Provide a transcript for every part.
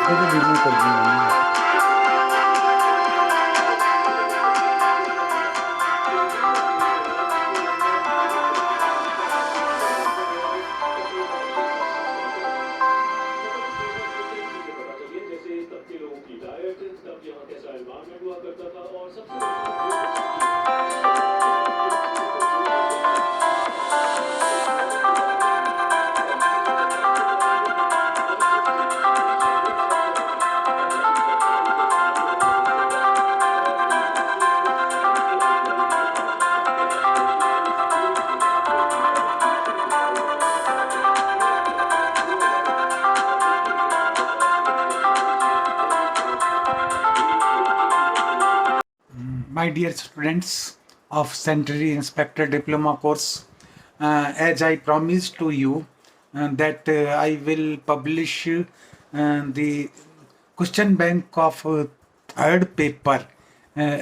ये तो रिमूव कर दिया मैंने। My dear students of Sanitary Inspector Diploma course, as I promised to you that I will publish the question bank of third paper uh,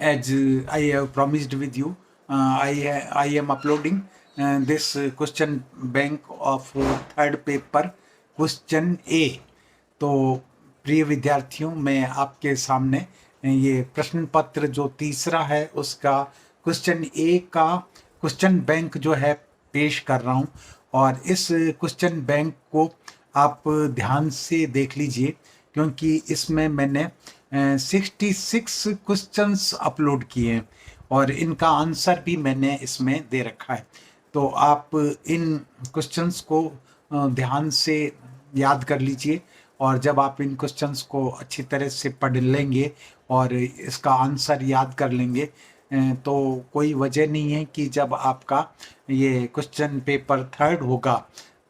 as I have promised with you. I am uploading this question bank of third paper question A. तो प्रिय विद्यार्थियों, मैं आपके सामने ये प्रश्न पत्र जो तीसरा है उसका क्वेश्चन ए का क्वेश्चन बैंक जो है पेश कर रहा हूं। और इस क्वेश्चन बैंक को आप ध्यान से देख लीजिए, क्योंकि इसमें मैंने 66 क्वेश्चंस अपलोड किए हैं और इनका आंसर भी मैंने इसमें दे रखा है। तो आप इन क्वेश्चंस को ध्यान से याद कर लीजिए, और जब आप इन क्वेश्चंस को अच्छी तरह से पढ़ लेंगे और इसका आंसर याद कर लेंगे तो कोई वजह नहीं है कि जब आपका ये क्वेश्चन पेपर थर्ड होगा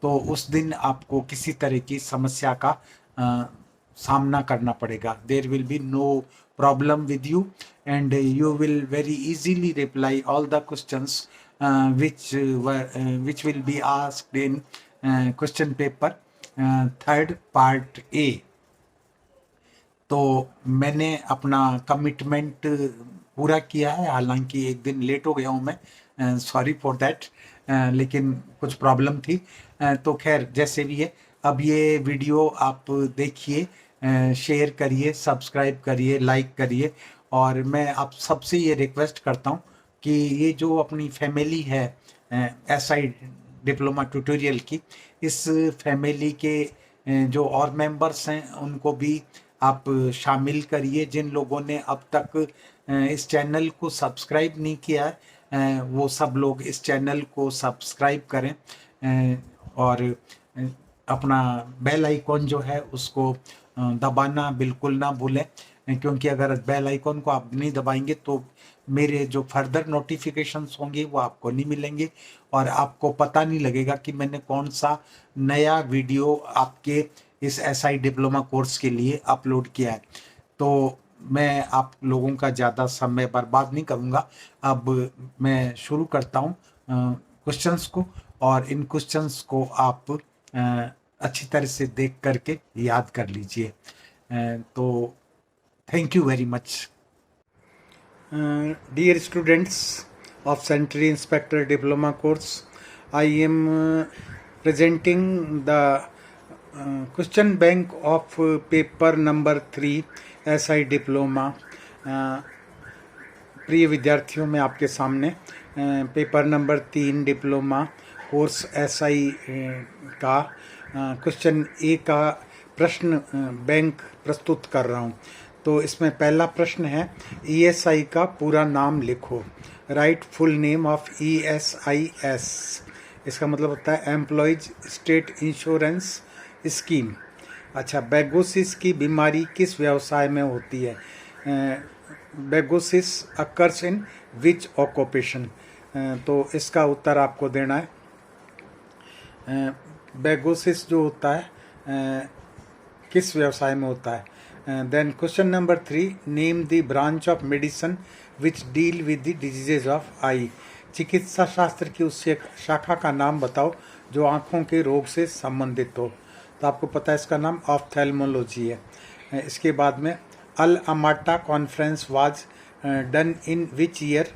तो उस दिन आपको किसी तरह की समस्या का सामना करना पड़ेगा। There will be no problem with you and you will very easily reply all the questions which will be asked in question paper third part A. तो मैंने अपना कमिटमेंट पूरा किया है, हालांकि एक दिन लेट हो गया हूँ मैं, सॉरी फॉर दैट, लेकिन कुछ प्रॉब्लम थी। तो खैर जैसे भी है, अब ये वीडियो आप देखिए, शेयर करिए, सब्सक्राइब करिए, लाइक करिए। और मैं आप सबसे ये रिक्वेस्ट करता हूँ कि ये जो अपनी फैमिली है एसआई डिप्लोमा ट्यूटोरियल की, इस फैमिली के जो और मेंबर्स हैं उनको भी आप शामिल करिए। जिन लोगों ने अब तक इस चैनल को सब्सक्राइब नहीं किया है वो सब लोग इस चैनल को सब्सक्राइब करें और अपना बेल आइकॉन जो है उसको दबाना बिल्कुल ना भूलें, क्योंकि अगर बेल आइकॉन को आप नहीं दबाएंगे तो मेरे जो फर्दर नोटिफिकेशंस होंगे वो आपको नहीं मिलेंगे और आपको पता नहीं लगेगा कि मैंने कौन सा नया वीडियो आपके इस एसआई डिप्लोमा कोर्स के लिए अपलोड किया है। तो मैं आप लोगों का ज़्यादा समय बर्बाद नहीं करूँगा। अब मैं शुरू करता हूँ क्वेश्चंस को, और इन क्वेश्चंस को आप अच्छी तरह से देख करके याद कर लीजिए। तो thank you very much. Dear students of Sanitary Inspector Diploma course, I am presenting the question bank of paper number 3 SI Diploma. प्रिय विद्यार्थियों, मैं आपके सामने paper number 3 diploma course SI का क्वेश्चन ए का प्रश्न बैंक प्रस्तुत कर रहा हूँ। तो इसमें पहला प्रश्न है, ईएसआई का पूरा नाम लिखो। राइट फुल नेम ऑफ ईएसआईएस, इसका मतलब होता है एम्प्लॉयज स्टेट इंश्योरेंस स्कीम। अच्छा, बेगोसिस की बीमारी किस व्यवसाय में होती है? बेगोसिस अकर्स इन विच ऑक्यूपेशन? तो इसका उत्तर आपको देना है। बेगोसिस जो होता है किस व्यवसाय में होता है? Then question number 3, name the branch of medicine which deal with the diseases of eye. चिकित्सा शास्त्र की उस शाखा का नाम बताओ जो आँखों के रोग से संबंधित हो। तो आपको पता है इसका नाम ऑफ्थेल्मोलॉजी है। इसके बाद में Alma Ata conference was done in which year,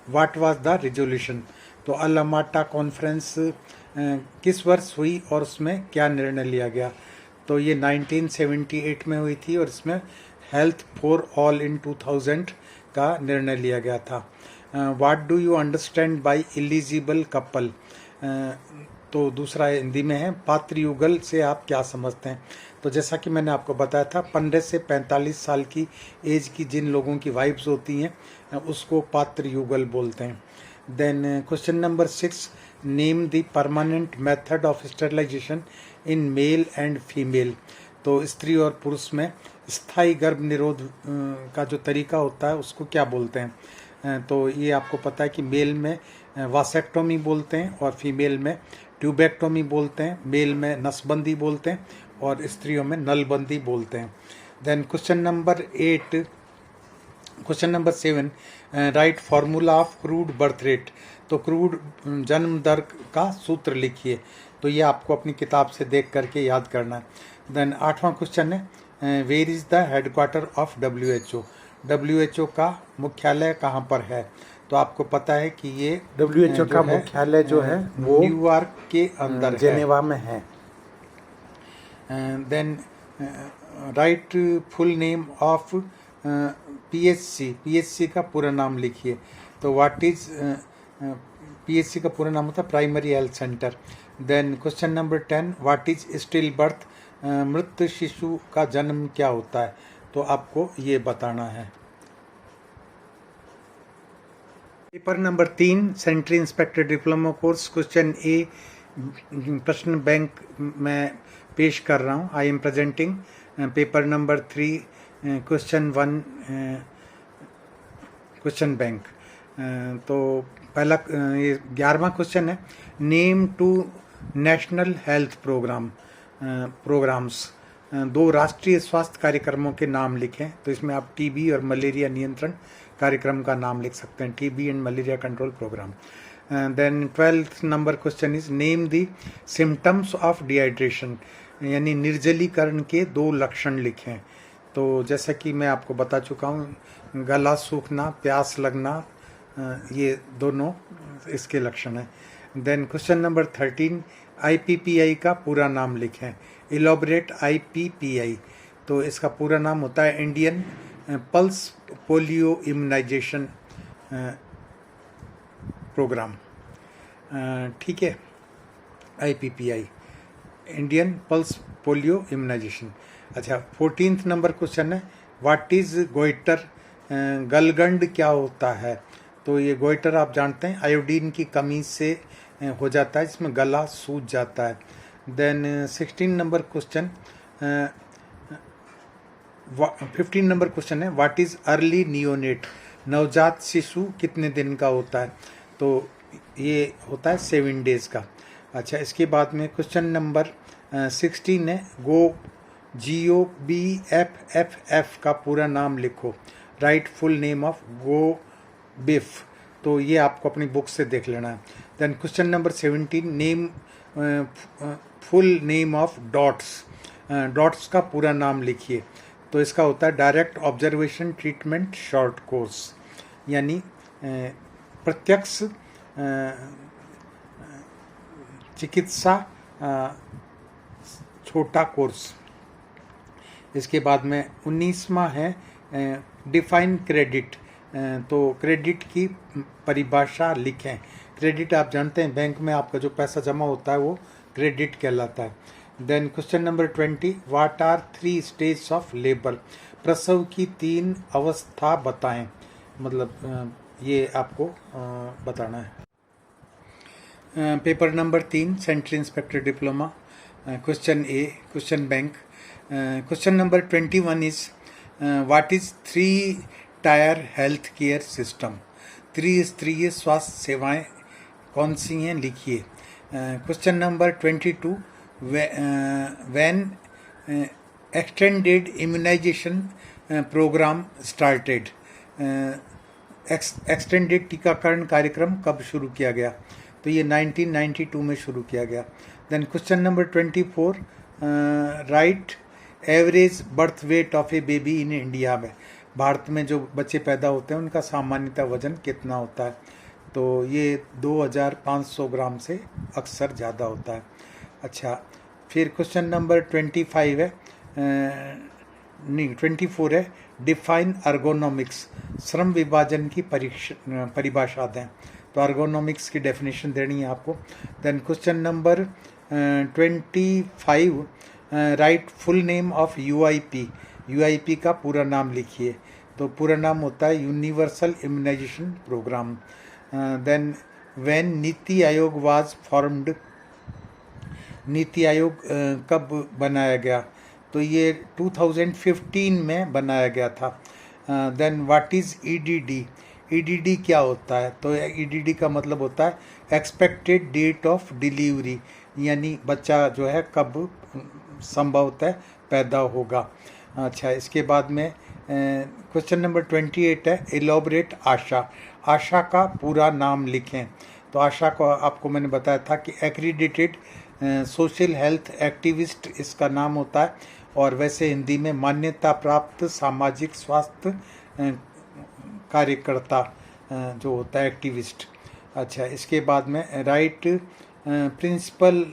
what was the resolution? तो अलमाटा कॉन्फ्रेंस किस वर्ष हुई और उसमें क्या निर्णय लिया गया? तो ये 1978 में हुई थी और इसमें हेल्थ फॉर ऑल इन 2000 का निर्णय लिया गया था। What do you understand by eligible couple? तो दूसरा हिंदी में है, पात्र युगल से आप क्या समझते हैं? तो जैसा कि मैंने आपको बताया था, 15 से 45 साल की एज की जिन लोगों की वाइफ्स होती हैं उसको पात्र युगल बोलते हैं। Then question number 6, name the permanent method of sterilization in male and female. तो स्त्री और पुरुष में स्थायी गर्भ निरोध का जो तरीका होता है उसको क्या बोलते हैं? तो ये आपको पता है कि मेल में वासेक्टोमी बोलते हैं और फीमेल में ट्यूबेक्टोमी बोलते हैं, मेल में नसबंदी बोलते हैं और स्त्रियों में नलबंदी बोलते हैं। Then question number 7, write formula of crude birth rate. तो क्रूड जन्म दर का सूत्र लिखिए। तो ये आपको अपनी किताब से देख करके याद करना है। देन 8वां क्वेश्चन है, where is the headquarter of WHO? WHO का मुख्यालय कहाँ पर है? तो आपको पता है कि ये WHO का मुख्यालय जो है वो न्यूयॉर्क के अंदर जेनेवा में है। Then write full name of PHC का पूरा नाम लिखिए। तो व्हाट इज PHC का पूरा नाम होता है primary health centre. Then question number 10, what is still birth? मृत शिशु का जन्म क्या होता है? तो आपको ये बताना है। Paper number 3, sanitary inspector diploma course, question A प्रश्न बैंक में पेश कर रहा हूँ। I am presenting paper number 3 question 1 question bank. तो पहला ये 11वां क्वेश्चन है, name two national health programmes. 2 राष्ट्रीय स्वास्थ्य कार्यक्रमों के नाम लिखें। तो इसमें आप टीबी और मलेरिया नियंत्रण कार्यक्रम का नाम लिख सकते हैं, TB and malaria control programme. Then 12th number question is, name the symptoms of dehydration, यानी निर्जलीकरण के 2 लक्षण लिखें। तो जैसा कि मैं आपको बता चुका हूँ, गला सूखना, प्यास लगना, ये दोनों इसके लक्षण हैं। देन क्वेश्चन नंबर 13, IPPI का पूरा नाम लिखें। इलॉबरेट IPPI। तो इसका पूरा नाम होता है Indian pulse polio immunisation programme. ठीक है, IPPI Indian pulse polio immunisation. अच्छा, 14th नंबर क्वेश्चन है, व्हाट इज गोइटर? गलगंड क्या होता है? तो ये गोइटर आप जानते हैं आयोडीन की कमी से हो जाता है, जिसमें गला सूज जाता है। Then 16 number question 15 number question है, व्हाट इज अर्ली नियोनेट? नवजात शिशु कितने दिन का होता है? तो ये होता है 7 डेज का। अच्छा, इसके बाद में क्वेश्चन नंबर 16 है, GOBFFF का पूरा नाम लिखो। Right full name of GOBIF। तो ये आपको अपनी बुक से देख लेना है। Then question number 17, name full name of DOTS. DOTS का पूरा नाम लिखिए। तो इसका होता है direct observation treatment short course, यानी प्रत्यक्ष चिकित्सा छोटा कोर्स। इसके बाद में 19वां है डिफाइन क्रेडिट। तो क्रेडिट की परिभाषा लिखें। क्रेडिट आप जानते हैं, बैंक में आपका जो पैसा जमा होता है वो क्रेडिट कहलाता है। Then question number 20, what are 3 stage of labour? प्रसव की 3 अवस्था बताएं। मतलब ये आपको बताना है। Paper number 3, central inspector diploma, question a question bank. Question number 21 is, what is 3 tier health care system? त्रिस्तरीय स्वास्थ्य सेवाएं कौन सी हैं, लिखिए। Question number 22, when extended immunisation programme started? Extended टीकाकरण कार्यक्रम कब शुरू किया गया? तो ये 1992 में शुरू किया गया। Then question number 24, write average birth weight of a baby in India में? भारत में जो बच्चे पैदा होते हैं उनका सामान्यतः वजन कितना होता है? तो ये 2500 ग्राम से अक्सर ज़्यादा होता है। अच्छा, फिर क्वेश्चन नंबर 25 है, नहीं 24 है, डिफाइन अर्गोनॉमिक्स, श्रम विभाजन की परिभाषा दें। तो अर्गोनॉमिक्स की डेफिनेशन देनी है आपको। Then question number 25, write full name of UIP, UIP का पूरा नाम लिखिए। तो पूरा नाम होता है universal immunisation programme. Then when Niti Aayog was formed, NITI Aayog कब बनाया गया? तो ये 2015 में बनाया गया था। Then what is EDD, EDD क्या होता है? तो ईडीडी का मतलब होता है एक्सपेक्टेड डेट ऑफ डिलीवरी, यानी बच्चा जो है कब संभवतः पैदा होगा। अच्छा, इसके बाद में क्वेश्चन नंबर 28 है, एलोबरेट आशा, आशा का पूरा नाम लिखें। तो आशा को आपको मैंने बताया था कि एक्रीडिटेड सोशल हेल्थ एक्टिविस्ट इसका नाम होता है, और वैसे हिंदी में मान्यता प्राप्त सामाजिक स्वास्थ्य कार्यकर्ता जो होता है, एक्टिविस्ट। अच्छा, इसके बाद में राइट प्रिंसिपल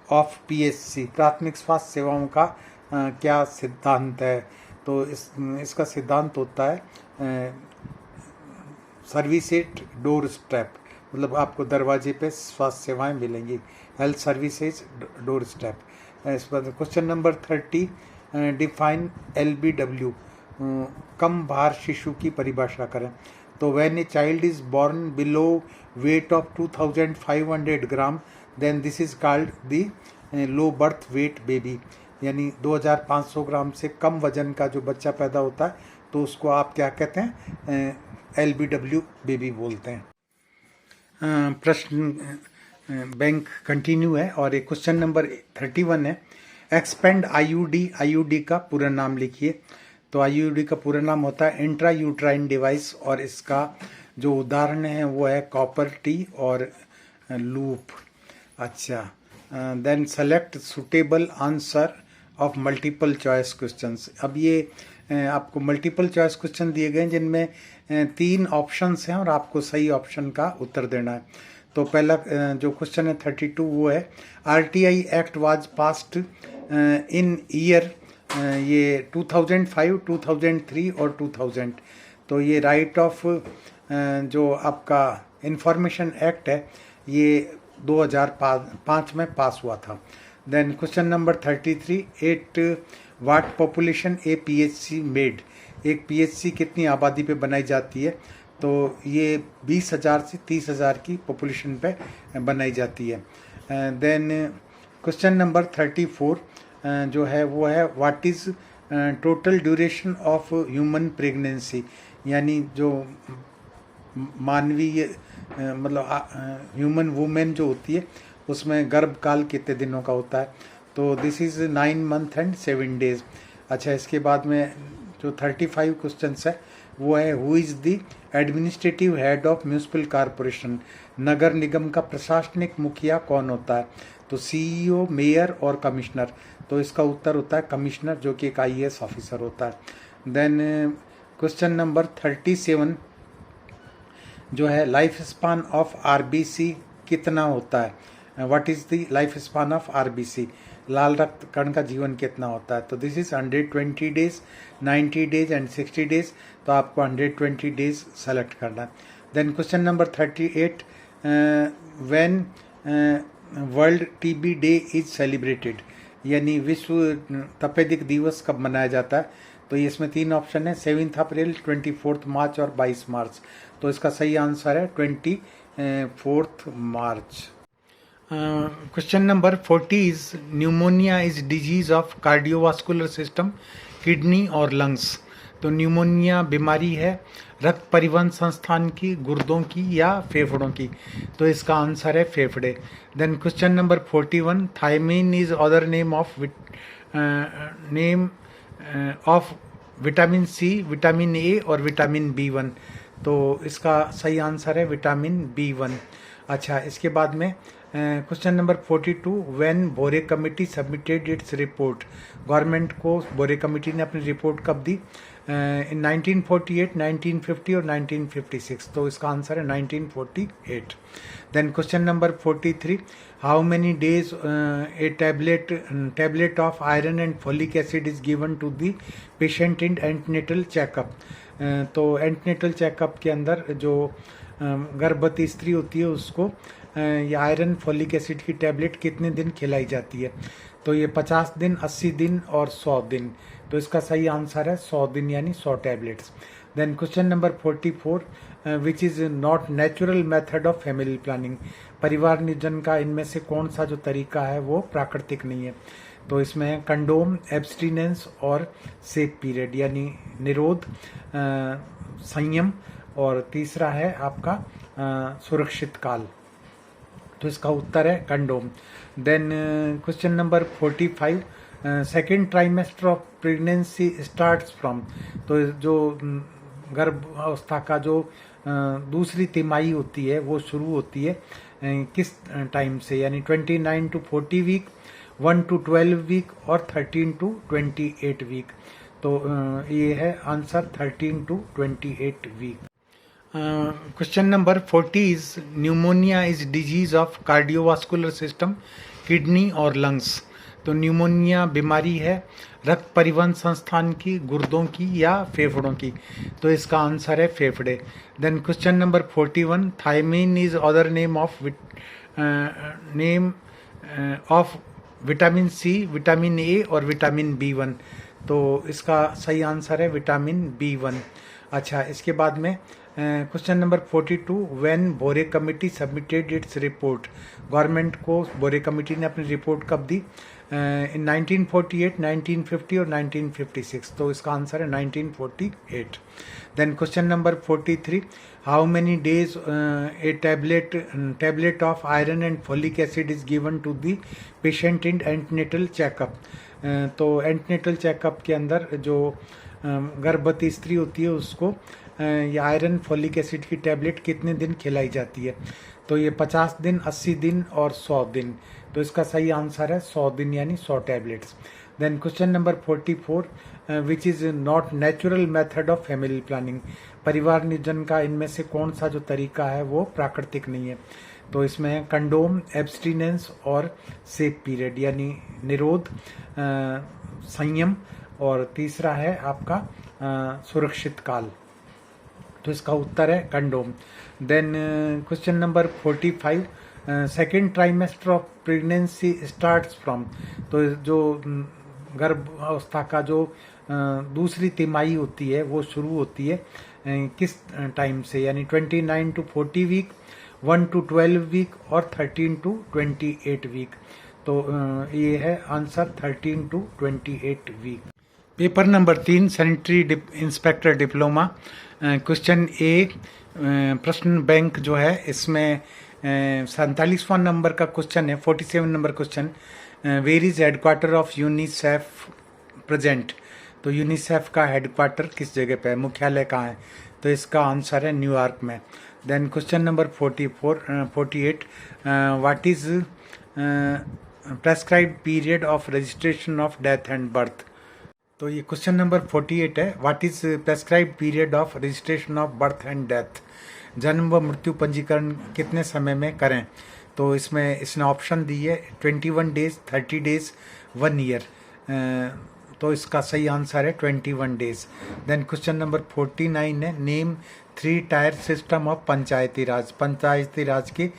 ऑफ पीएचसी, प्राथमिक स्वास्थ्य सेवाओं का क्या सिद्धांत है? तो इसका सिद्धांत होता है सर्विस एट डोर स्टेप, मतलब आपको दरवाजे पे स्वास्थ्य सेवाएं मिलेंगी, हेल्थ सर्विसेज डोर स्टेप। इस बाद क्वेश्चन नंबर 30, डिफाइन एलबीडब्ल्यू, कम भार शिशु की परिभाषा करें। तो when a child is born below weight of 2500 gram, then this is called the low birth weight baby, यानी 2500 ग्राम से कम वजन का जो बच्चा पैदा होता है तो उसको आप क्या कहते हैं? एलबीडब्ल्यू बेबी बोलते हैं। प्रश्न बैंक कंटिन्यू है, और एक क्वेश्चन नंबर 31 है, एक्सपेंड आईयूडी, आईयूडी का पूरा नाम लिखिए। तो आईयूडी का पूरा नाम होता है इंट्रा यूट्राइन डिवाइस, और इसका जो उदाहरण है वो है कॉपर टी और लूप। अच्छा, then select suitable answer of multiple choice questions. अब ये आपको मल्टीपल चॉइस क्वेश्चन दिए गए हैं जिनमें 3 ऑप्शंस हैं और आपको सही ऑप्शन का उत्तर देना है। तो पहला जो क्वेश्चन है 32 वो है, RTI act was passed in year, ये 2005, 2003 और 2000। तो ये राइट ऑफ जो आपका इंफॉर्मेशन एक्ट है ये 2005 में पास हुआ था। Then question number 33, 8 what population a PHC made, एक पीएचसी कितनी आबादी पे बनाई जाती है? तो ये 20,000 से 30,000 की पॉपुलेशन पे बनाई जाती है। देन क्वेश्चन नंबर 34 जो है वो है, what is total duration of human pregnancy, यानी जो मानवीय मतलब ह्यूमन वुमेन जो होती है उसमें गर्भकाल कितने दिनों का होता है? तो this is 9 month and 7 days. अच्छा, इसके बाद में जो 35 क्वेश्चन है वो है, who is the administrative head of municipal corporation, नगर निगम का प्रशासनिक मुखिया कौन होता है? तो सीईओ, मेयर और कमिश्नर। तो इसका उत्तर होता है कमिश्नर, जो कि एक आईएएस ऑफिसर होता है। देन क्वेश्चन नंबर 37 जो है, लाइफ स्पान ऑफ आरबीसी कितना होता है? What is the life span of RBC, लाल रक्त कण का जीवन कितना होता है? तो this is 120 days, 90 days and 60 days. तो आपको 120 डेज सेलेक्ट करना है। Then question number 38, when world TB day is celebrated, यानी विश्व तपेदिक दिवस कब मनाया जाता है? तो ये इसमें 3 ऑप्शन है, 7 अप्रैल, 24 मार्च और 22 मार्च। तो इसका सही आंसर है 24 March. Question number 40 is, pneumonia is disease of cardiovascular system, kidney और लंग्स। तो न्यूमोनिया बीमारी है रक्त परिवहन संस्थान की, गुर्दों की या फेफड़ों की? तो इसका आंसर है फेफड़े। Then question number 41, thiamine is other name of vitamin C, vitamin A और विटामिन B1। तो इसका सही आंसर है विटामिन B1। अच्छा, इसके बाद में क्वेश्चन नंबर 42, व्हेन बोरे committee submitted its report, government को बोरे कमेटी ने अपनी रिपोर्ट कब दी? इन 1948, 1950 और 1956, तो इसका आंसर है 1948। Then question number 43, how many days a tablet of iron and folic acid is given to the patient in antenatal checkup? तो एंटीनेटल चेकअप के अंदर जो गर्भवती स्त्री होती है उसको ये आयरन फोलिक एसिड की टैबलेट कितने दिन खिलाई जाती है? तो ये 50 दिन, 80 दिन और 100 दिन। तो इसका सही आंसर है 100 दिन, यानी 100 tablets. Then question number 44, which is not natural method of family planning, परिवार नियोजन का इनमें से कौन सा जो तरीका है वो प्राकृतिक नहीं है? तो इसमें है कंडोम, एब्सटिनेंस और सेफ पीरियड, यानी निरोध, संयम, और तीसरा है आपका सुरक्षित काल। तो इसका उत्तर है condom. Then question number 45, second trimester of pregnancy starts from, तो जो गर्भावस्था का जो दूसरी तिमाही होती है वो शुरू होती है किस टाइम से? यानी 29 to 40 वीक, 1 to 12 वीक और 13 to 28 वीक। तो ये है answer 13 to 28 week. Question number 40 is pneumonia is disease of cardiovascular system, kidney और लंग्स। तो न्यूमोनिया बीमारी है रक्त परिवहन संस्थान की, गुर्दों की या फेफड़ों की? तो इसका आंसर है फेफड़े। Then question number 41, thiamine is other name of vitamin C, vitamin A और विटामिन B1। तो इसका सही आंसर है विटामिन B1। अच्छा, इसके बाद में क्वेश्चन नंबर 42, व्हेन बोरे committee submitted its report, government को बोरे कमेटी ने अपनी रिपोर्ट कब दी? इन 1948, 1950 और 1956, तो इसका आंसर है 1948। Then question number 43, how many days a tablet of iron and folic acid is given to the patient in antenatal checkup? तो एंटीनेटल चेकअप के अंदर जो गर्भवती स्त्री होती है उसको ये आयरन फोलिक एसिड की टैबलेट कितने दिन खिलाई जाती है? तो ये 50 दिन, 80 दिन और 100 दिन। तो इसका सही आंसर है 100 दिन, यानी 100 tablets. Then question number 44, which is not natural method of family planning, परिवार नियोजन का इनमें से कौन सा जो तरीका है वो प्राकृतिक नहीं है? तो इसमें है कंडोम, एब्सटिनेंस और सेफ पीरियड, यानी निरोध, संयम, और तीसरा है आपका सुरक्षित काल। तो इसका उत्तर है condom. Then question number 45, second trimester of pregnancy starts from, तो जो गर्भावस्था का जो दूसरी तिमाही होती है वो शुरू होती है किस टाइम से? यानी 29 to 40 वीक, 1 to 12 वीक और 13 to 28 वीक। तो ये है answer 13 to 28 week. Paper number 3, sanitary inspector diploma. Question A, प्रश्न बैंक जो है इसमें 47वां नंबर का क्वेश्चन है, 47 number question, where is headquarter of UNICEF present? तो यूनिसेफ का हेडक्वार्टर किस जगह पे है, मुख्यालय कहाँ है? तो इसका आंसर है न्यूयॉर्क में। Then question number 48, what is prescribed period of registration of death and birth? तो ये क्वेश्चन नंबर 48 है, what is prescribed period of registration of birth and death, जन्म व मृत्यु पंजीकरण कितने समय में करें? तो इसमें इसने ऑप्शन दी है 21 डेज, 30 डेज, 1 ईयर। तो इसका सही आंसर है 21 डेज। देन क्वेश्चन नंबर 49 है, नेम 3 टायर सिस्टम ऑफ पंचायती राज, पंचायती राज के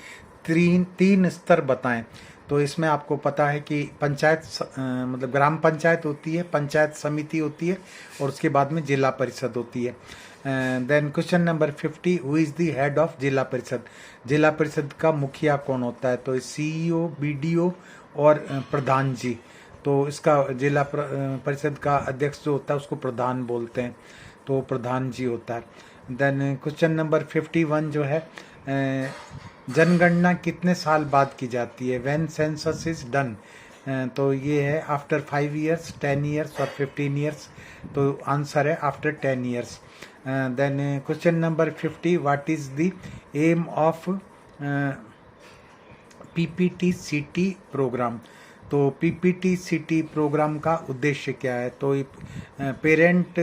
तीन स्तर बताएं। तो इसमें आपको पता है कि पंचायत मतलब ग्राम पंचायत होती है, पंचायत समिति होती है और उसके बाद में जिला परिषद होती है। Then question number 50, who is the head of zila parishad, जिला परिषद का मुखिया कौन होता है? तो CEO, BDO और प्रधान जी। तो इसका जिला परिषद का अध्यक्ष जो होता है उसको प्रधान बोलते हैं, तो प्रधान जी होता है। देन क्वेश्चन नंबर 51 जो है, जनगणना कितने साल बाद की जाती है? When census is done? तो ये है आफ्टर 5 ईयर्स, 10 ईयर्स और 15 ईयर्स। तो आंसर है after 10 years. Then question number 50, what is the aim of PPT-CT programme. तो PPT-CT प्रोग्राम का उद्देश्य क्या है? तो parent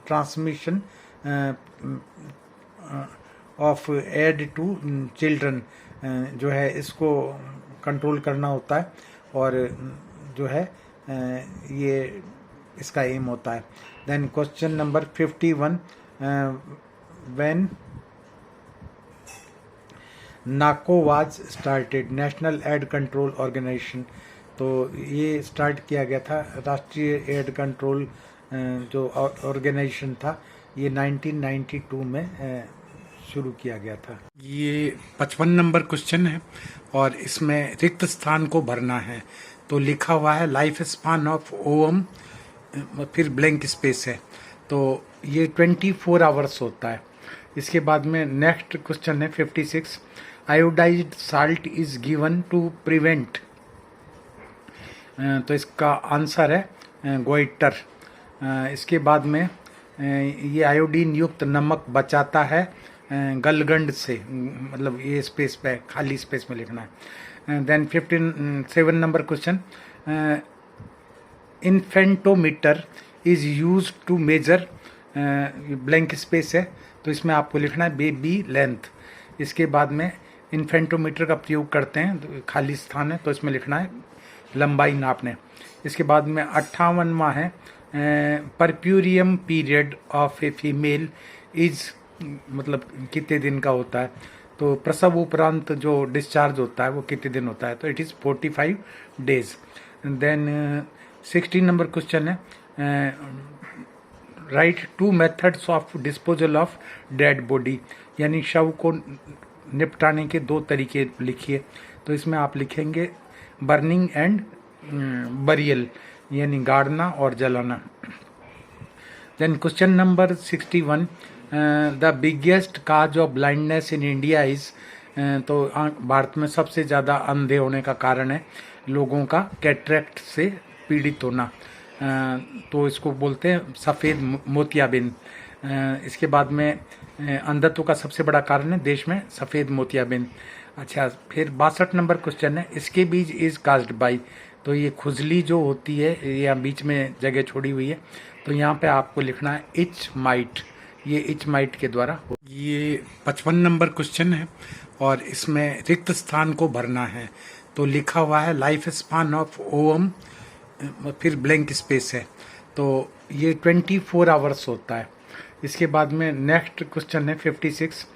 transmission of AIDS to children जो है इसको कंट्रोल करना होता है और जो है ये इसका एम होता है। Then question number 51, when NACO was started, national AIDS control organisation. तो ये स्टार्ट किया गया था, राष्ट्रीय एड कंट्रोल जो ऑर्गेनाइजेशन था ये 1992 में शुरू किया गया था। ये 55 नंबर क्वेश्चन है और इसमें रिक्त स्थान को भरना है। तो लिखा हुआ है लाइफ स्पान ऑफ ओवम, फिर ब्लैंक स्पेस है। तो ये 24 आवर्स होता है। इसके बाद में नेक्स्ट क्वेश्चन है 56, iodised salt is given to prevent. तो इसका आंसर है गोइटर। इसके बाद में ये आयोडीन युक्त नमक बचाता है गलगंड से, मतलब ये स्पेस पे खाली स्पेस में लिखना है। Then 7 number question, infantometer is use to measure, blank space है तो इसमें आपको लिखना है बेबी लेंथ। इसके बाद में इन्फेंटोमीटर का प्रयोग करते हैं, तो खाली स्थान है तो इसमें लिखना है लंबाई नापने। इसके बाद में 58वां है, puerperium period of a female is, मतलब कितने दिन का होता है? तो प्रसव उपरांत जो डिस्चार्ज होता है वो कितने दिन होता है? तो it is 45 days. Then 16 number question है, write 2 methods of disposal of dead body, यानी शव को निपटाने के 2 तरीके लिखिए। तो इसमें आप लिखेंगे बर्निंग एंड बरियल, यानी गाड़ना और जलाना। Then question number 61, the biggest cause of blindness in India is, तो भारत में सबसे ज़्यादा अंधे होने का कारण है लोगों का कैटरेक्ट से पीड़ित होना। तो इसको बोलते हैं सफ़ेद मोतियाबिंद। इसके बाद में अंधत्व का सबसे बड़ा कारण है देश में सफ़ेद मोतियाबिंद। अच्छा, फिर 62 नंबर क्वेश्चन है, इसके बीज इज कास्ड बाई। तो ये खुजली जो होती है, या बीच में जगह छोड़ी हुई है, तो यहाँ पे आपको लिखना है इच माइट, ये इच माइट के द्वारा हो। ये 55 नंबर क्वेश्चन है और इसमें रिक्त स्थान को भरना है। तो लिखा हुआ है लाइफ स्पान ऑफ ओवम, फिर ब्लैंक स्पेस है। तो ये 24 आवर्स होता है। इसके बाद में नेक्स्ट क्वेश्चन है 56,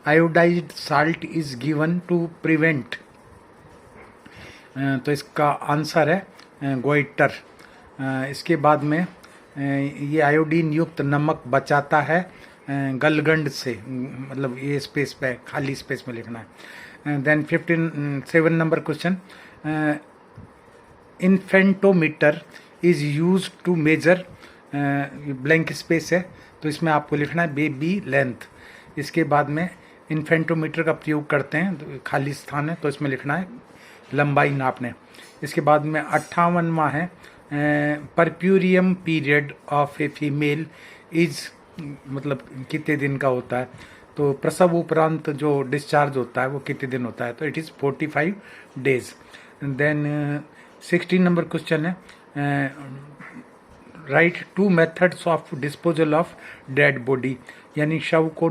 iodised salt is given to prevent. तो इसका आंसर है गोइटर। इसके बाद में ये आयोडीन युक्त नमक बचाता है गलगंड से, मतलब ये स्पेस पे खाली स्पेस में लिखना है। Then 7 number question, infantometer is use to measure, blank space है तो इसमें आपको लिखना है बेबी लेंथ। इसके बाद में इन्फेंटोमीटर का प्रयोग करते हैं, तो खाली स्थान है तो इसमें लिखना है लंबाई नापने। इसके बाद में 58वां है, puerperium period of a female is, मतलब कितने दिन का होता है? तो प्रसव उपरांत जो डिस्चार्ज होता है वो कितने दिन होता है? तो it is 45 days. Then 16 number question है, write 2 methods of disposal of dead body, यानी शव को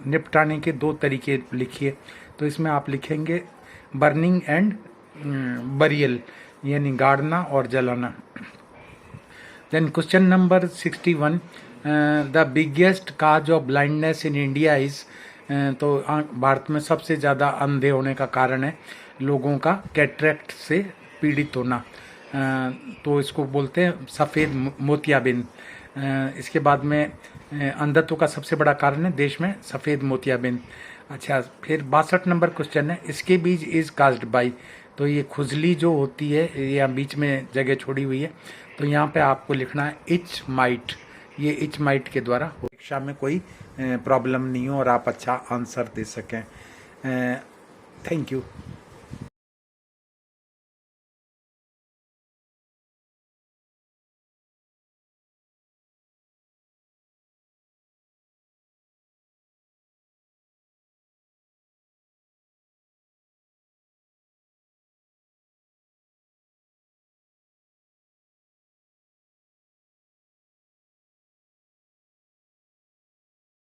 निपटाने के 2 तरीके लिखिए। तो इसमें आप लिखेंगे बर्निंग एंड बरियल, यानी गाड़ना और जलाना। Then question number 61, the biggest cause of blindness in India is, तो भारत में सबसे ज़्यादा अंधे होने का कारण है लोगों का कैटरेक्ट से पीड़ित होना। तो इसको बोलते हैं सफ़ेद मोतियाबिंद। इसके बाद में अंधत्व का सबसे बड़ा कारण है देश में सफ़ेद मोतियाबिंद। अच्छा, फिर 62 नंबर क्वेश्चन है, इसके बीज इज कास्ड बाई। तो ये खुजली जो होती है, या बीच में जगह छोड़ी हुई है, तो यहाँ पे आपको लिखना है इच माइट, ये इच माइट के द्वारा। परीक्षा में कोई प्रॉब्लम नहीं हो और आप अच्छा आंसर दे सकें। Thank you.